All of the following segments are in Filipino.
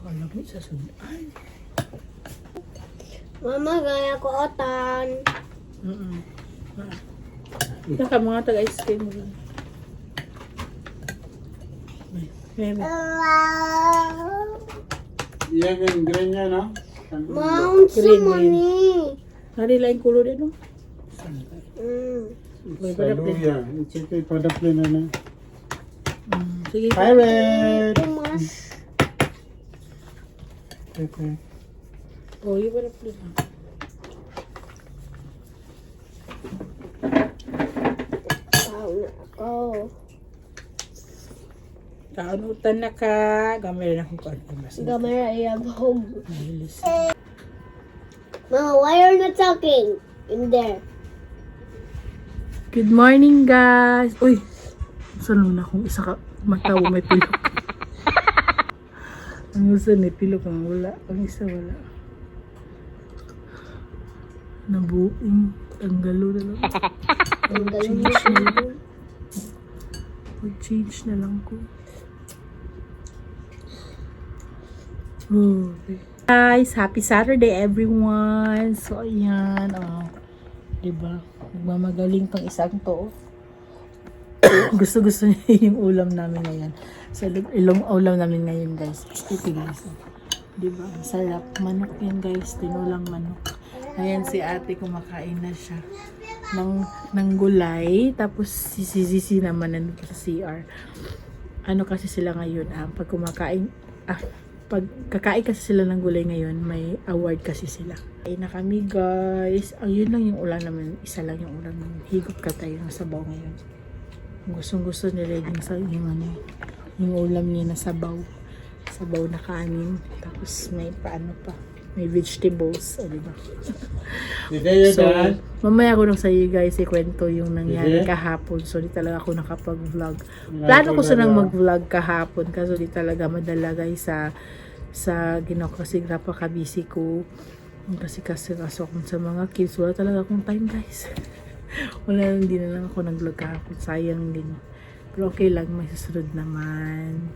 Nakalamit sa sudan. Mama, gaya ko otan. Naka mga taga-ice cream rin. Yan yung green niya, no? Mount Green, money. Narilain kulo din, no? Saluya. Ito padapli na na. Sige. Pirate! Tumas. Okay. Oh, yung parang plate. Tao na ako. Kaunutan na ka. Gamay na akong mas. Gamera iyabog. Mahilis. Mama, why are you not talking in there? Good morning, guys. Uy, saan na kung isa ka matawa may pilok. Ang isa may pilok ang wala. Ang isa wala. Nabuing. Tanggalo na lang. Mag-change na lang. Mag-change na lang ko. Okay. Guys, happy Saturday everyone. So, ayan. Oh, diba? Nagmamagaling tong isang to. Gusto-gusto niya yung ulam namin ngayon. So, ilong ulam namin ngayon, guys. Ito, guys. Diba? Ang sarap. Manok yan, guys. Tinulang manok. Ayan, si ate kumakain na siya ng gulay. Tapos, si naman nandun sa CR. Ano kasi sila ngayon, pag kumakain, pag kakain kasi sila ng gulay ngayon, may award kasi sila. Ay na kami, guys. Yun lang yung ulam naman. Isa lang yung ulam naman. Higop ka tayo ng sabaw ngayon. Gustong-gusto nila yung ulam niya na sabaw. Sabaw na kanin. Tapos may paano pa. May vegetables. O, diba? So, mamaya ko nang sa'yo, guys, ikwento yung nangyari kahapon. So, di talaga ako nakapag-vlog. Plano ko sanang mag-vlog kahapon. Kaso di talaga madala, guys, sa ginawa kasi napaka-busy ko. Kasi kaso akong sa mga kids. Wala talaga akong time, guys. Hindi na lang ako nag-vlog kahapon. Sayang din. Pero okay lang, may susunod naman.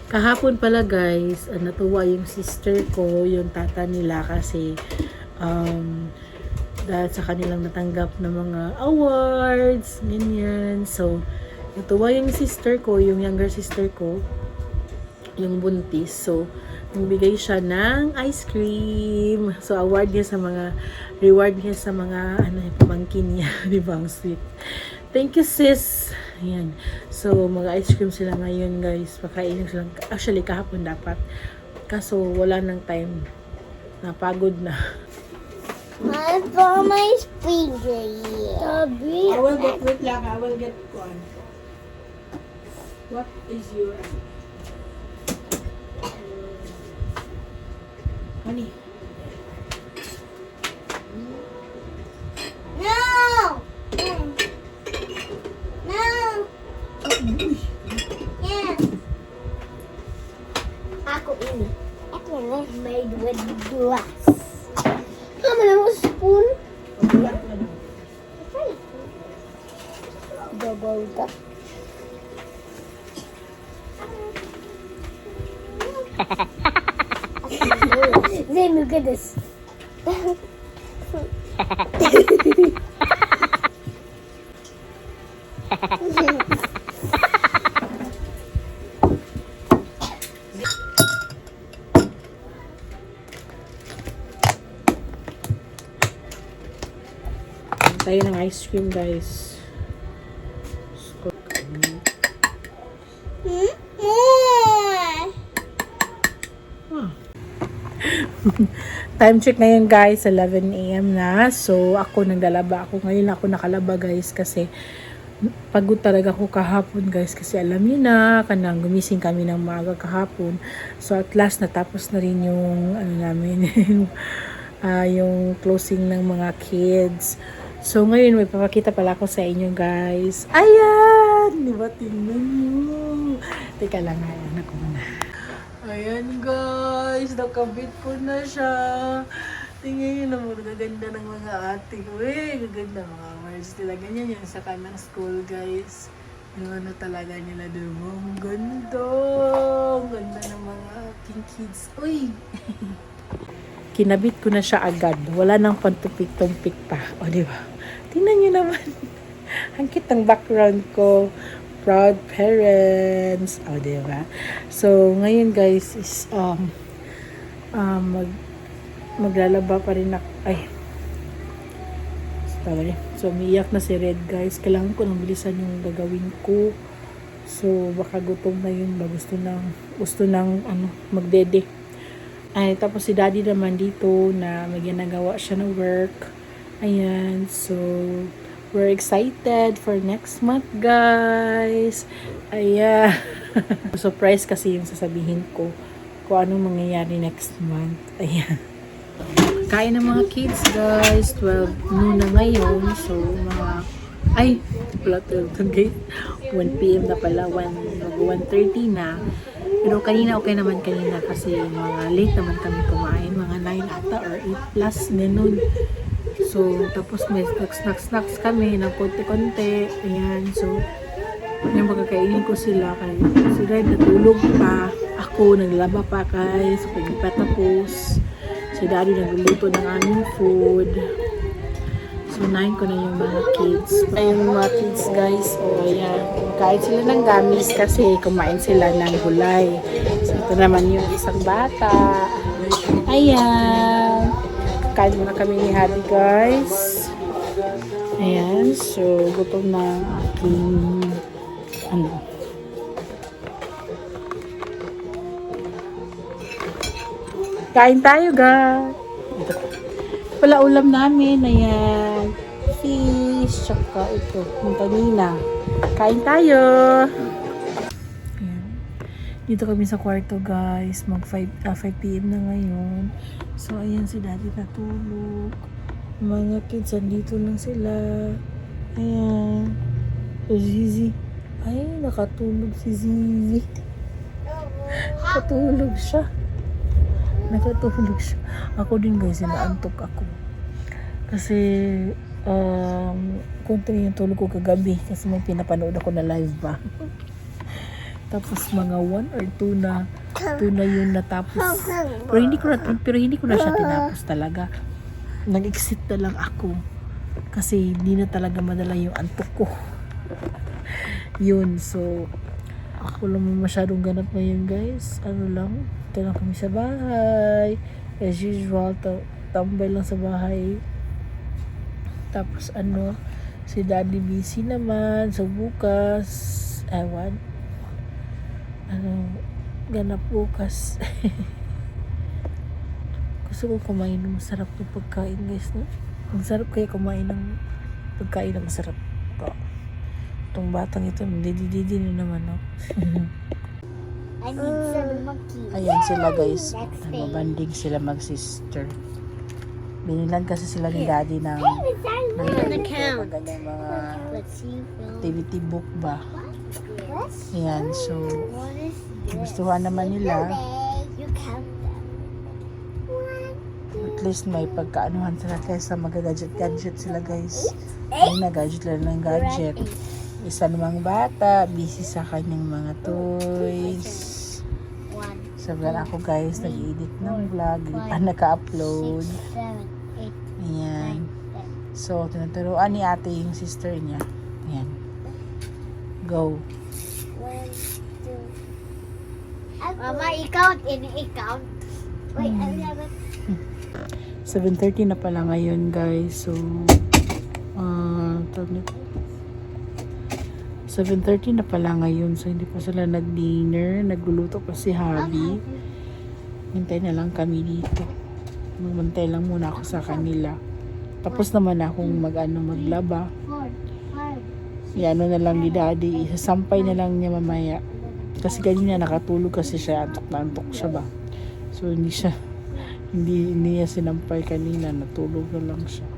Kahapon pala, guys, natuwa yung sister ko, yung tata nila kasi dahil sa kanilang natanggap na mga awards, ganyan. So, natuwa yung sister ko, yung younger sister ko, yung buntis. So, nagbigay siya ng ice cream. So, reward niya sa mga pamangkin niya. Di ba? Ang sweet. Thank you, sis. Ayan. So, mag-ice cream sila ngayon, guys. Pakainin sila. Actually, kahapon dapat. Kaso, wala nang time. Napagod na. I saw my spaghetti. Tabi. I will get, wait lang. I will get one. What is your... Honey. No! No! Yeah. Ako ini. Ito na made with glass. Mama na mo spoon. Double cup. Then look at this. Tayo ng ice cream, guys. Time check ngayon, guys, 11 AM na. So, naglalaba ako. Ngayon ako nakalaba, guys, kasi pagod talaga ako kahapon, guys. Kasi alam niyo na, gumising kami ng maaga kahapon. So, at last, natapos na rin yung, namin, yung closing ng mga kids. So, ngayon, may papakita pala ako sa inyo, guys. Ayan! Di ba? Tingnan nyo. Teka lang, ayan ako na. Ayan, guys. Nakabit ko na siya. Tingnan nyo naman. Gaganda ng mga ate ko. Gaganda mga words nila. Ganyan yan sa kanang school, guys. Yung ano talaga nila doon. Ang ganda. Ang ganda ng mga king kids. Uy! Kinabit ko na siya agad. Wala nang pantupik-tumpik pa. O, di ba? Tingnan nyo naman. Ang cute ng background ko. Proud parents. O, di ba? So, ngayon guys is maglalaba pa rin ako. Ay. Sorry. So, umiiyak na si Red, guys. Kailangan ko nang bilisan yung gagawin ko. So, baka gutom na yun ba? Gusto nang magdede. Ay, tapos si Daddy naman dito na may ginagawa siya ng work. Ayan. So, we're excited for next month, guys. Ayan. Surprise kasi yung sasabihin ko kung anong mangyayari next month. Ayan. Kain ng mga kids, guys. 12 noon na ngayon. So, ay, pala 12 guys. 1 p.m. na pala. 1:30 na. Pero kanina, okay naman kanina kasi mga late naman kami kumain. Mga 9 ata or 8 plus ganun. So, tapos may snacks kami ng konti-konti. Ayan. So, yung pagkakainin ko sila. Kaya sila natulog pa. Ako, naglaba pa guys. So, pagpatapos. Si Daddy nagluluto ng aming food. So, nahin ko na yung mga kids. Ayun yung mga kids, guys. O, ayan. Kahit sila ng gamis kasi kumain sila ng gulay. So, ito naman yung isang bata. Ayan. Kain muna kami ni Habi, guys. Ayan. So, gutom na aking kain tayo, guys. Ito pala ulam namin. Ayan. Fish. Tsaka ito. Yung kanina. Kain tayo. Ayan. Dito kami sa kwarto, guys. Mag 5 p.m. na ngayon. So, ayan si Daddy natulog. Mga kids, andito lang sila. Ayan. So, Zizi. Ay, nakatulog si Zizi. Nakatulog siya. Ako din, guys, inaantok ako. Kasi, konti yung tulog ko kagabi. Kasi may pinapanood ako na live ba. Tapos mga 1 or 2 na yun natapos. Pero hindi ko na siya tinapos talaga. Nag-exit na lang ako. Kasi hindi na talaga madala yung antok ko. Yun, so ako lang masyadong ganap ngayon, guys. Ano lang, ito lang kami sa bahay. As usual, tambay lang sa bahay. Tapos si Daddy busy naman. So bukas, ganap bukas. Gusto ko kumain ng masarap na pagkain, guys, no? Ang sarap kaya kumain ng pagkain na masarap. Itong batang ito, didi na naman, no? I need some monkey. Ayan sila, guys. Mabanding sila mag-sister. Binilan kasi sila ni Daddy ng count. mga Let's see. activity book ba? Yes. Ayan, so What is gustuhan naman nila. You count them. At least may pagkaanuhan sila kaysa mag-gadget sila, guys. Ay, na-gadget lang ng gadget. Isa namang bata, busy sa kanyang mga toys. Sabihan ako, guys, nag-edit ng vlog. Hindi pa naka-upload. 6, 7, 8, Ayan. 9, 10. So, tinuturuan ni ate yung sister niya. Ayan. Go. 1, 2. Mama, i-count. I-count. Wait, I haven't. 7:30 na pala ngayon, guys. So, 7:30 na pala ngayon. So, hindi pa sila nag-dinner. Nagluluto pa si Habi. Hintay na lang kami dito. Magmantay lang muna ako sa kanila. Tapos naman akong maglaba. 4, 5. Yan, na lang ni Daddy. Isasampay na lang niya mamaya. Kasi kanina nakatulog kasi siya. Antok na antok siya ba. So, hindi niya sinampay kanina. Natulog na lang siya.